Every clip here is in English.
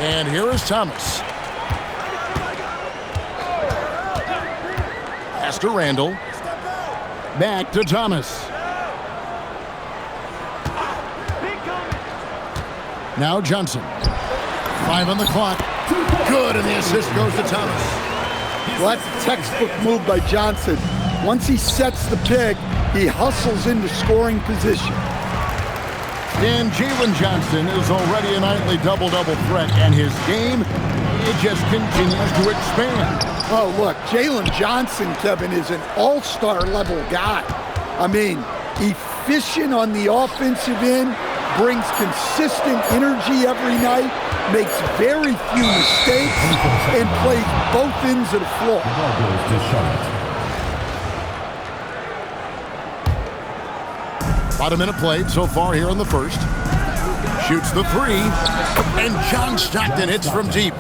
And here is Thomas. Pass to Randall. Back to Thomas. Now Johnson. 5 on the clock. Good, and the assist goes to Thomas. Well, that's a textbook move by Johnson. Once he sets the pick, he hustles into scoring position. And Jalen Johnson is already a nightly double-double threat, and his game, it just continues to expand. Oh, look, Jalen Johnson, Kevin, is an all-star level guy. I mean, efficient on the offensive end, brings consistent energy every night, makes very few mistakes, and plays both ends of the floor. About a minute played so far here in the first. Shoots the 3, and John Stockton hits from deep.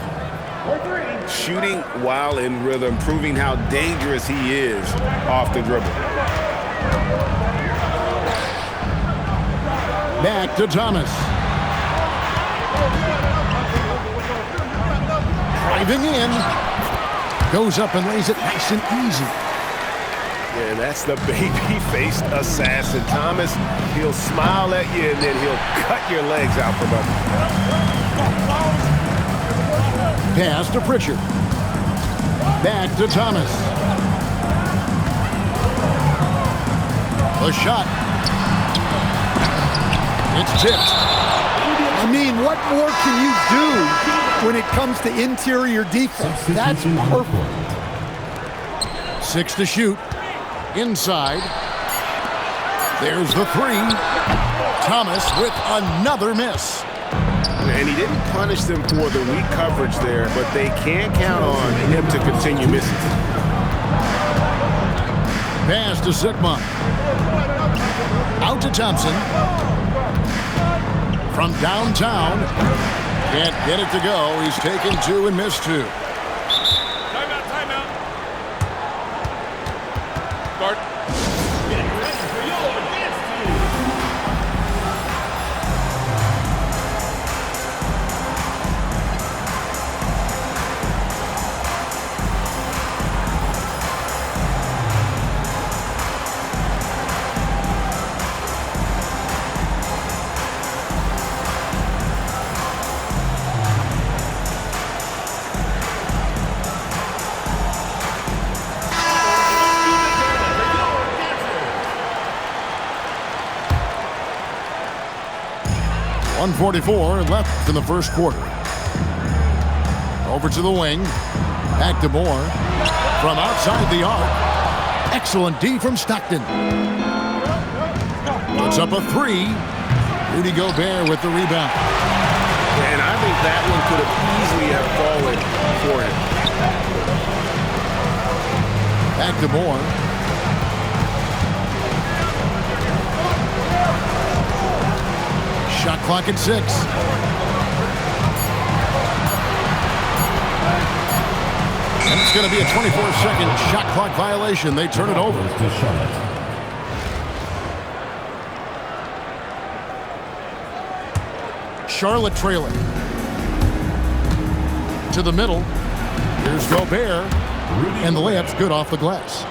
Shooting while in rhythm, proving how dangerous he is off the dribble. Back to Thomas. Driving in. Goes up and lays it nice and easy. Yeah, that's the baby-faced assassin. Thomas, he'll smile at you and then he'll cut your legs out from under. Pass to Pritchard. Back to Thomas. The shot. It's tipped. I mean, what more can you do when it comes to interior defense? That's perfect. 6 to shoot. Inside. There's the 3. Thomas with another miss. And he didn't punish them for the weak coverage there, but they can't count on him to continue missing. Pass to Sigma. Out to Thompson. From downtown. Can't get it to go. He's taken 2 and missed 2. Timeout. Start. .144 left in the first quarter. Over to the wing. Back to Moore. From outside the arc. Excellent D from Stockton. Puts up a 3. Rudy Gobert with the rebound. And I think that one could have easily have fallen for him. Back to Moore. Shot clock at 6. And it's going to be a 24-second shot clock violation. They turn it over. Charlotte trailing. To the middle. Here's Gobert. And the layup's good off the glass.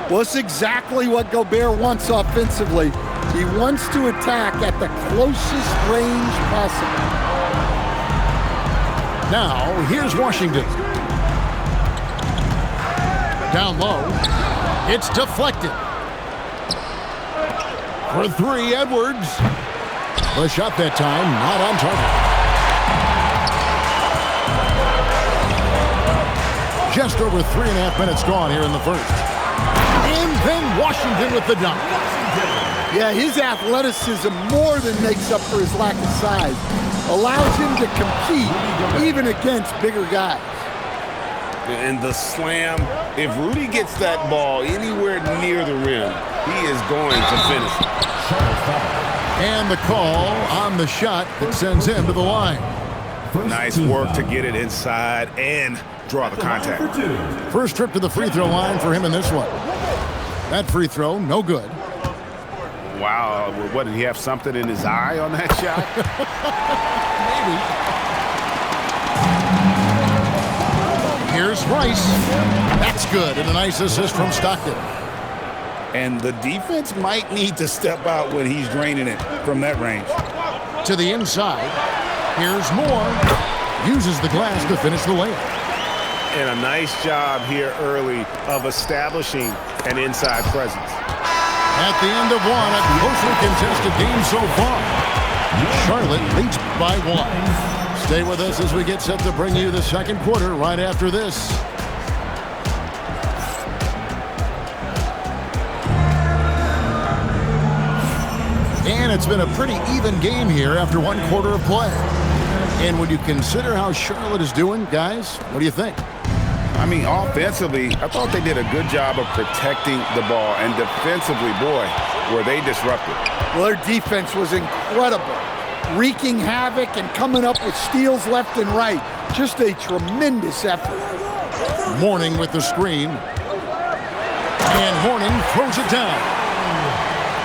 Well, it's exactly what Gobert wants offensively. He wants to attack at the closest range possible. Now, here's Washington. Down low. It's deflected. For 3, Edwards. The shot that time, not on target. Just over 3.5 minutes gone here in the first. And then Washington with the dunk. Yeah, his athleticism more than makes up for his lack of size. Allows him to compete even against bigger guys. And the slam, if Rudy gets that ball anywhere near the rim, he is going to finish it. And the call on the shot that sends him to the line. Nice work to get it inside and draw the contact. First trip to the free throw line for him in this one. That free throw, no good. Wow, what, did he have something in his eye on that shot? Rice. That's good, and a nice assist from Stockton. And the defense might need to step out when he's draining it from that range. To the inside. Here's Moore. Uses the glass to finish the layup. And a nice job here early of establishing an inside presence. At the end of one, a closely contested game so far. Charlotte leads by 1. Stay with us as we get set to bring you the second quarter right after this. And it's been a pretty even game here after 1 quarter of play. And when you consider how Charlotte is doing, guys, what do you think? I mean, offensively, I thought they did a good job of protecting the ball. And defensively, boy, were they disruptive. Well, their defense was incredible, wreaking havoc and coming up with steals left and right. Just a tremendous effort. Mourning with the screen. And Horning throws it down.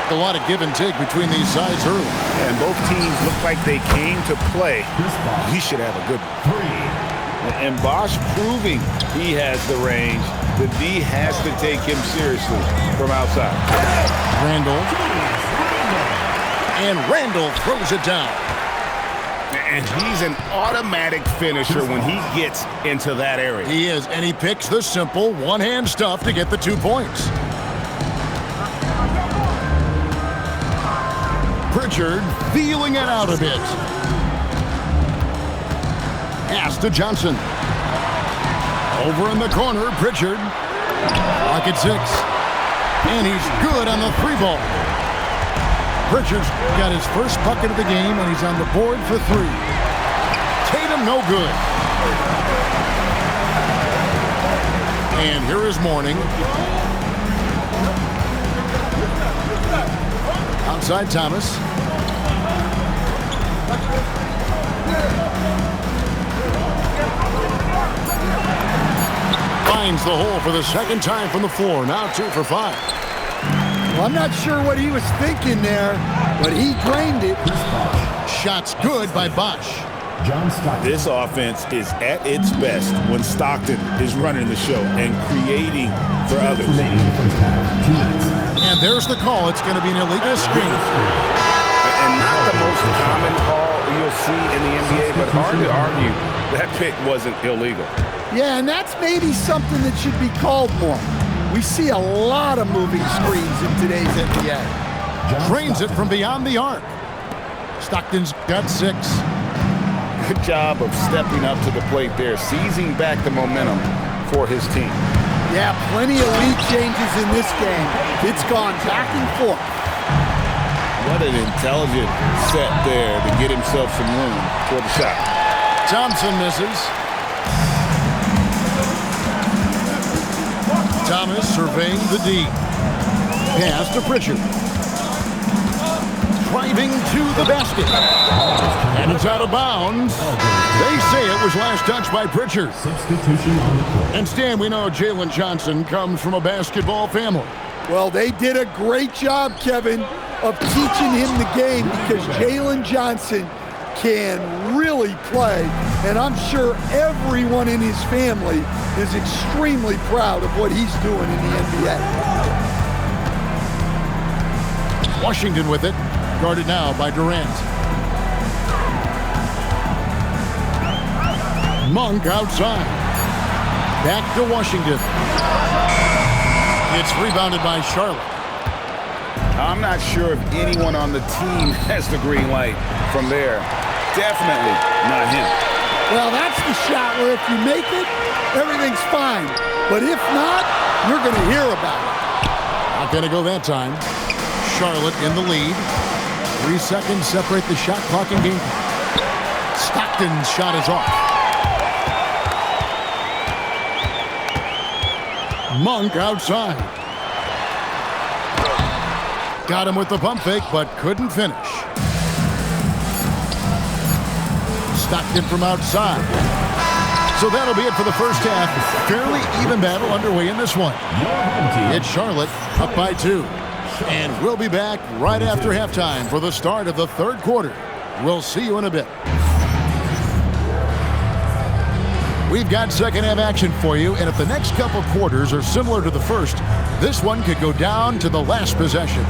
A lot of give and take between these sides early. And both teams look like they came to play. He should have a good one. And Bosch proving he has the range. The D has to take him seriously from outside. Randall. And Randall throws it down. And he's an automatic finisher when he gets into that area. He is, and he picks the simple one-hand stuff to get the 2 points. Pritchard feeling it out a bit. Pass to Johnson. Over in the corner, Pritchard. Pocket 6. And he's good on the 3-ball. Pritchard's got his first bucket of the game, and he's on the board for 3. Tatum, no good. And here is Mourning. Outside Thomas. Finds the hole for the second time from the floor. Now 2 for 5. Well, I'm not sure what he was thinking there, but he drained it. Shots good by Bosch. This offense is at its best when Stockton is running the show and creating for others. And there's the call. It's going to be an illegal screen. And not the most common call you'll see in the NBA, but hard to argue that pick wasn't illegal. Yeah, and that's maybe something that should be called more. We see a lot of moving screens in today's NBA. Drains it from beyond the arc. Stockton's got 6. Good job of stepping up to the plate there, seizing back the momentum for his team. Yeah, plenty of lead changes in this game. It's gone back and forth. What an intelligent set there to get himself some room for the shot. Thompson misses. Thomas surveying the D. Pass to Pritchard. Driving to the basket. And it's out of bounds. They say it was last touched by Pritchard. And Stan, we know Jalen Johnson comes from a basketball family. Well, they did a great job, Kevin, of teaching him the game because Jalen Johnson can really play. And I'm sure everyone in his family is extremely proud of what he's doing in the NBA. Washington with it. Guarded now by Durant. Monk outside. Back to Washington. It's rebounded by Charlotte. I'm not sure if anyone on the team has the green light from there. Definitely not him. Well, that's the shot where if you make it, everything's fine. But if not, you're going to hear about it. Not going to go that time. Charlotte in the lead. 3 seconds separate the shot clock and game. Stockton's shot is off. Monk outside. Got him with the pump fake, but couldn't finish. Stockton from outside. So that'll be it for the first half. Fairly even battle underway in this one. It's Charlotte up by 2. And we'll be back right after halftime for the start of the third quarter. We'll see you in a bit. We've got second half action for you, and if the next couple quarters are similar to the first, this one could go down to the last possession.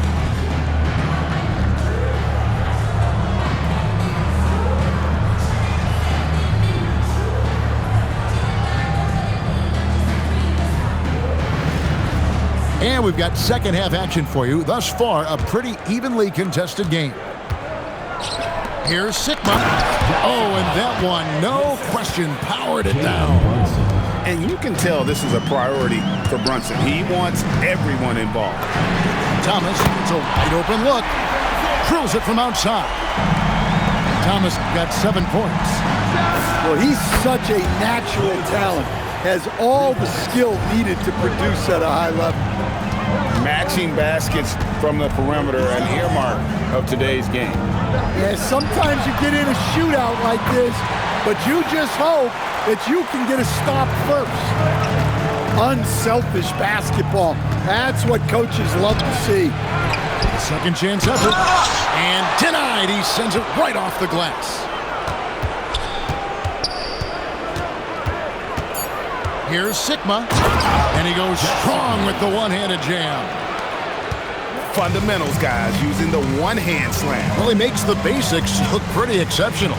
And we've got second half action for you. Thus far, a pretty evenly contested game. Here's Sikma. Oh, and that one, no question, powered it down. And you can tell this is a priority for Brunson. He wants everyone involved. Thomas, it's a wide open look. Drills it from outside. Thomas got 7 points. Well, he's such a natural talent. Has all the skill needed to produce at a high level. Matching baskets from the perimeter, an earmark of today's game. Yeah, sometimes you get in a shootout like this, but you just hope that you can get a stop first. Unselfish basketball. That's what coaches love to see. A second chance effort. And denied. He sends it right off the glass. Here's Sikma. And he goes strong with the one-handed jam. Fundamentals, guys, using the one-hand slam. Well, he makes the basics look pretty exceptional.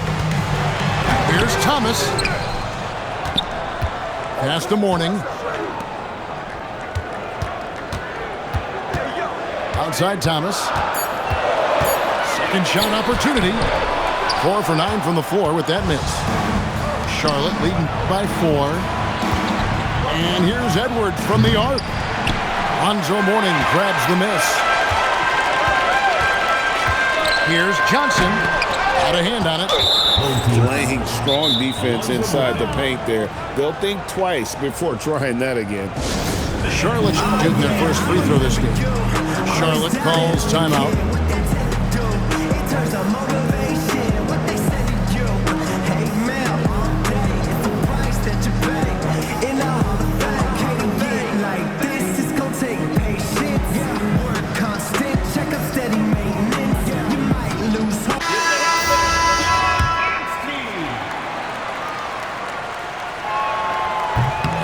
Here's Thomas. Pass to Mourning. Outside Thomas. Second shot opportunity. 4 for 9 from the floor with that miss. Charlotte leading by 4. And here's Edwards from the arc. Lonzo Mourning grabs the miss. Here's Johnson. Out of hand on it. Playing strong defense inside the paint there. They'll think twice before trying that again. Charlotte getting their first free throw this game. Charlotte calls timeout.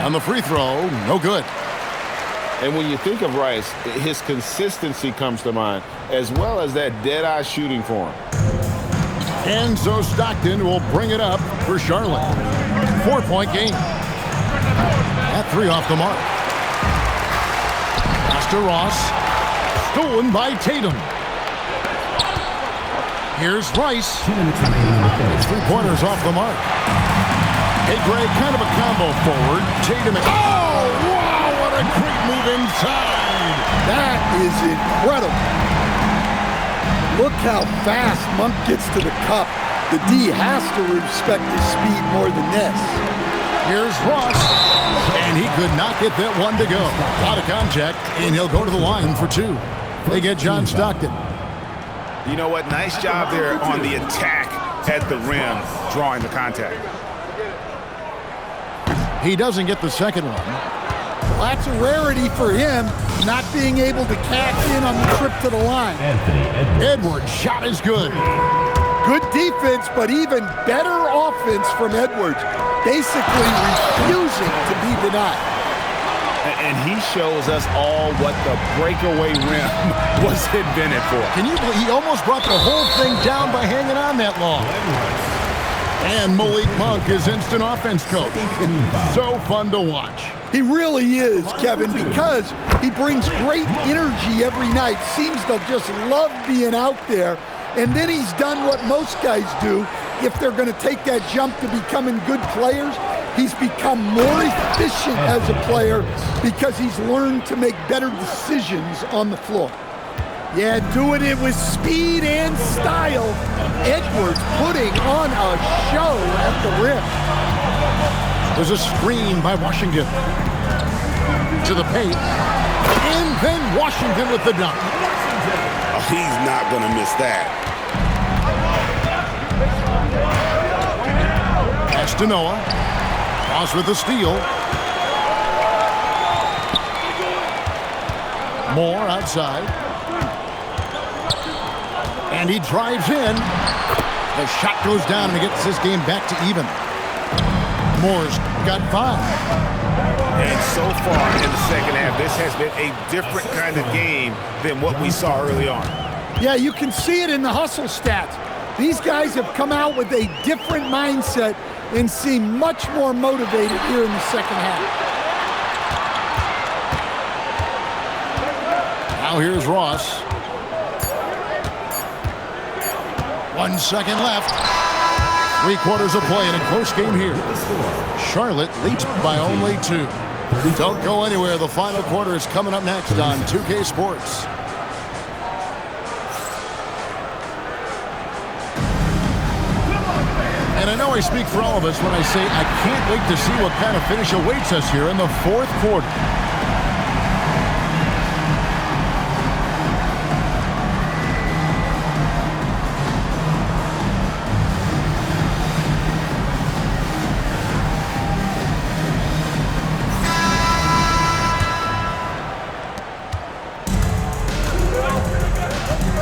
On the free throw, no good. And when you think of Rice, his consistency comes to mind, as well as that dead-eye shooting form. And so Stockton will bring it up for Charlotte. 4-point game. That 3 off the mark. Pass to Ross. Stolen by Tatum. Here's Rice. 3-pointers off the mark. Hey, Greg, kind of a combo forward. Tatum and... Oh, wow, what a great move inside. That is incredible. Look how fast Monk gets to the cup. The D has to respect his speed more than this. Here's Ross. And he could not get that one to go. Out of contact, and he'll go to the line for 2. They get John Stockton. You know what? Nice job there on the attack at the rim, drawing the contact. He doesn't get the second one. Well, that's a rarity for him, not being able to cash in on the trip to the line. Edwards' shot is good. Good defense, but even better offense from Edwards, basically refusing to be denied. And he shows us all what the breakaway rim was invented for. Can you believe he almost brought the whole thing down by hanging on that long? And Malik Monk is instant offense coach. So fun to watch. He really is, Kevin, because he brings great energy every night. Seems to just love being out there. And then he's done what most guys do. If they're going to take that jump to becoming good players, he's become more efficient as a player because he's learned to make better decisions on the floor. Yeah, doing it with speed and style. Edwards putting on a show at the rim. There's a screen by Washington. To the paint. And then Washington with the dunk. Oh, he's not going to miss that. Pass to Noah. Ross with the steal. Moore outside. And he drives in. The shot goes down and he gets this game back to even. Moore's got 5. And so far in the second half, this has been a different kind of game than what we saw early on. Yeah, you can see it in the hustle stats. These guys have come out with a different mindset and seem much more motivated here in the second half. Now here's Ross. 1 second left. 3 quarters of play in a close game here. Charlotte leads by only 2. Don't go anywhere. The final quarter is coming up next on 2K Sports. And I know I speak for all of us when I say I can't wait to see what kind of finish awaits us here in the 4th quarter.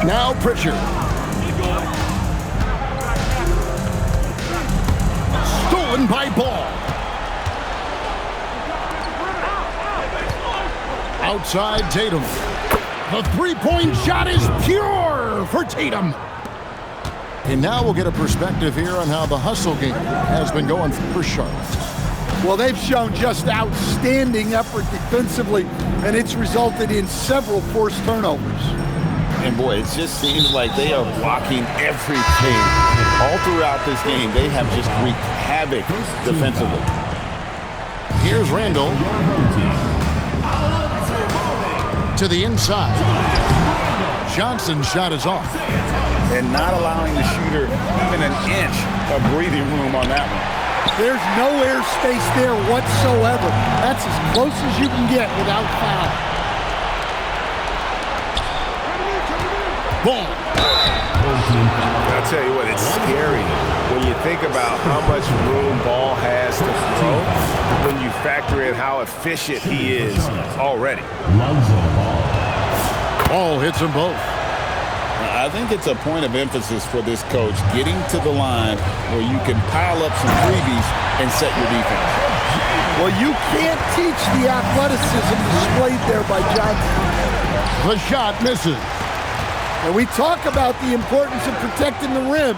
Now Pritchard. Stolen by Ball. Outside Tatum. The three-point shot is pure for Tatum. And now we'll get a perspective here on how the hustle game has been going for Charlotte. Well, they've shown just outstanding effort defensively, and it's resulted in several forced turnovers. And boy, it just seems like they are blocking everything. All throughout this game, they have just wreaked havoc defensively. Here's Randall. To the inside. Johnson's shot is off. And not allowing the shooter even an inch of breathing room on that one. There's no airspace there whatsoever. That's as close as you can get without foul. Ball. I'll tell you what, it's scary when you think about how much room Ball has to throw when you factor in how efficient he is already. Ball hits them both. I think it's a point of emphasis for this coach, getting to the line where you can pile up some freebies and set your defense. Well, you can't teach the athleticism displayed there by Johnson. The shot misses. And we talk about the importance of protecting the rim.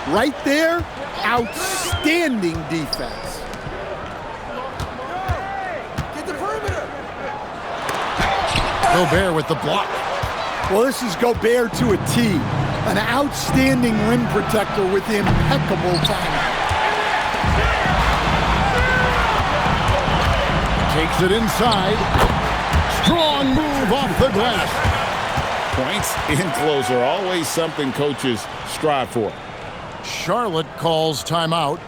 Right there, outstanding defense. Get the perimeter. Gobert with the block. Well, this is Gobert to a T. An outstanding rim protector with impeccable timing. Takes it inside. Strong move off the glass. Points in close are always something coaches strive for. Charlotte calls timeout.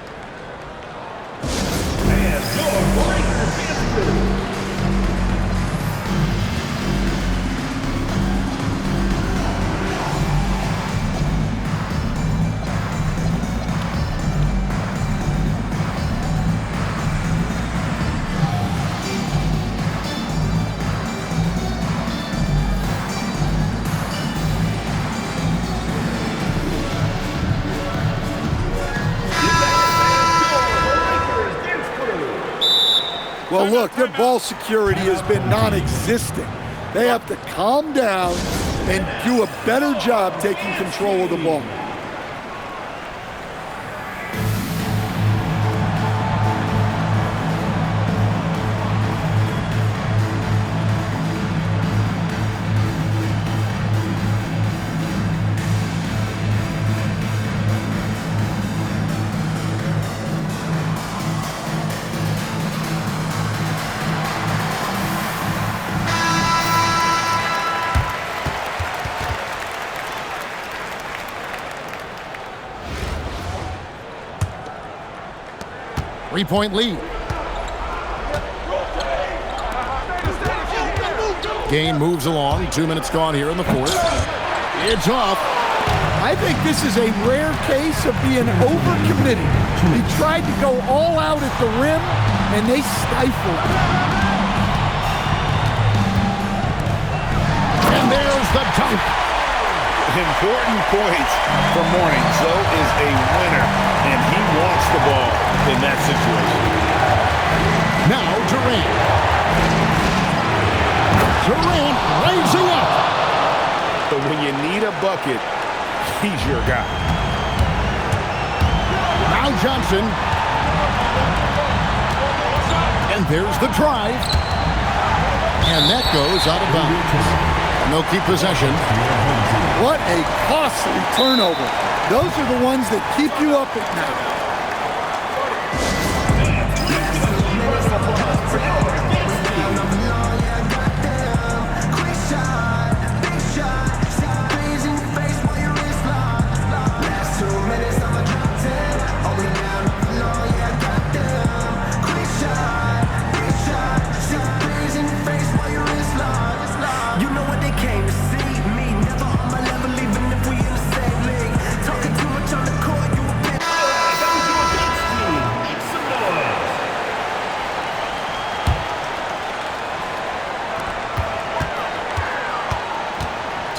Well, look, their ball security has been non-existent. They have to calm down and do a better job taking control of the ball. Three-point lead. Game moves along. 2 minutes gone here in the 4th. It's off. I think this is a rare case of being overcommitted. He tried to go all out at the rim, and they stifled. And there's the dunk. Important points for Mourning. Zoe is a winner, and he wants the ball in that situation. Durant. Durant raising up. But when you need a bucket, he's your guy. Now Johnson. And there's the drive. And that goes out of bounds. And they'll keep possession. What a costly turnover. Those are the ones that keep you up at night.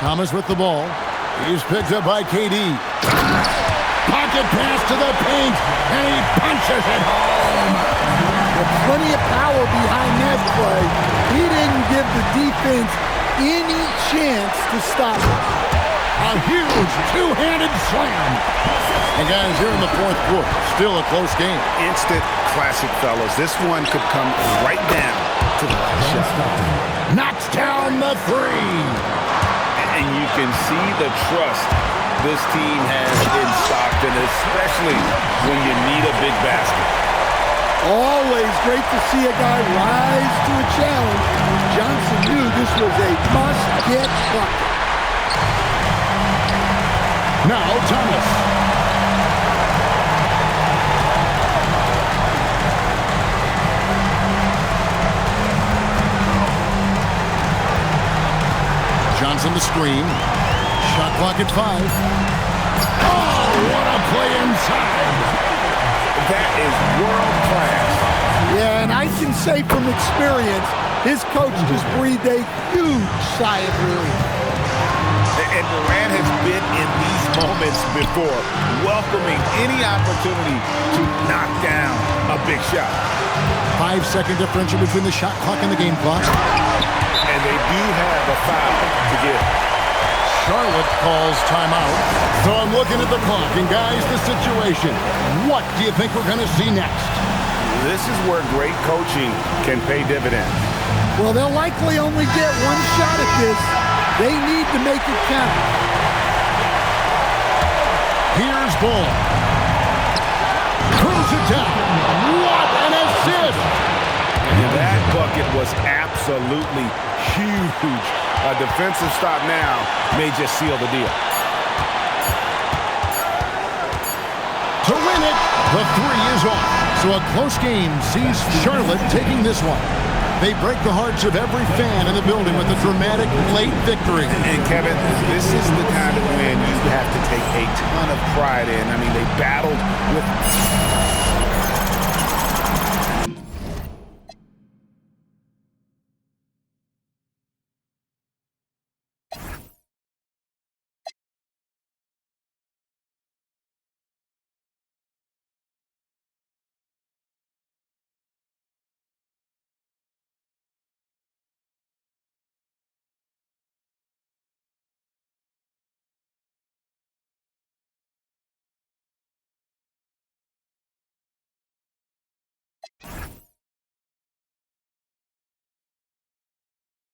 Thomas with the ball. He's picked up by KD. Pocket pass to the paint, and he punches it home. With plenty of power behind that play, he didn't give the defense any chance to stop it. A huge two-handed slam. And guys, here in the fourth quarter, still a close game. Instant classic, fellas. This one could come right down to the last shot. Knocks down the three. And you can see the trust this team has in Stockton, especially when you need a big basket. Always great to see a guy rise to a challenge. Johnson knew this was a must-get bucket. Now Thomas. Johnson the screen. Shot clock at 5. Oh, what a play inside. That is world class. Yeah, and I can say from experience, his coach just breathed a huge sigh of relief. And Durant has been in these moments before, welcoming any opportunity to knock down a big shot. 5-second differential between the shot clock and the game clock. And they do have a foul to give. Charlotte calls timeout. So I'm looking at the clock, and guys, the situation. What do you think we're going to see next? This is where great coaching can pay dividends. Well, they'll likely only get one shot at this. They need to make it count. Here's Bull. Throws it down. What an assist! And that bucket was absolutely huge. A defensive stop now may just seal the deal. To win it, the three is off. So a close game sees Charlotte taking this one. They break the hearts of every fan in the building with a dramatic late victory. And Kevin, this is the kind of win you have to take a ton of pride in. I mean, they battled with...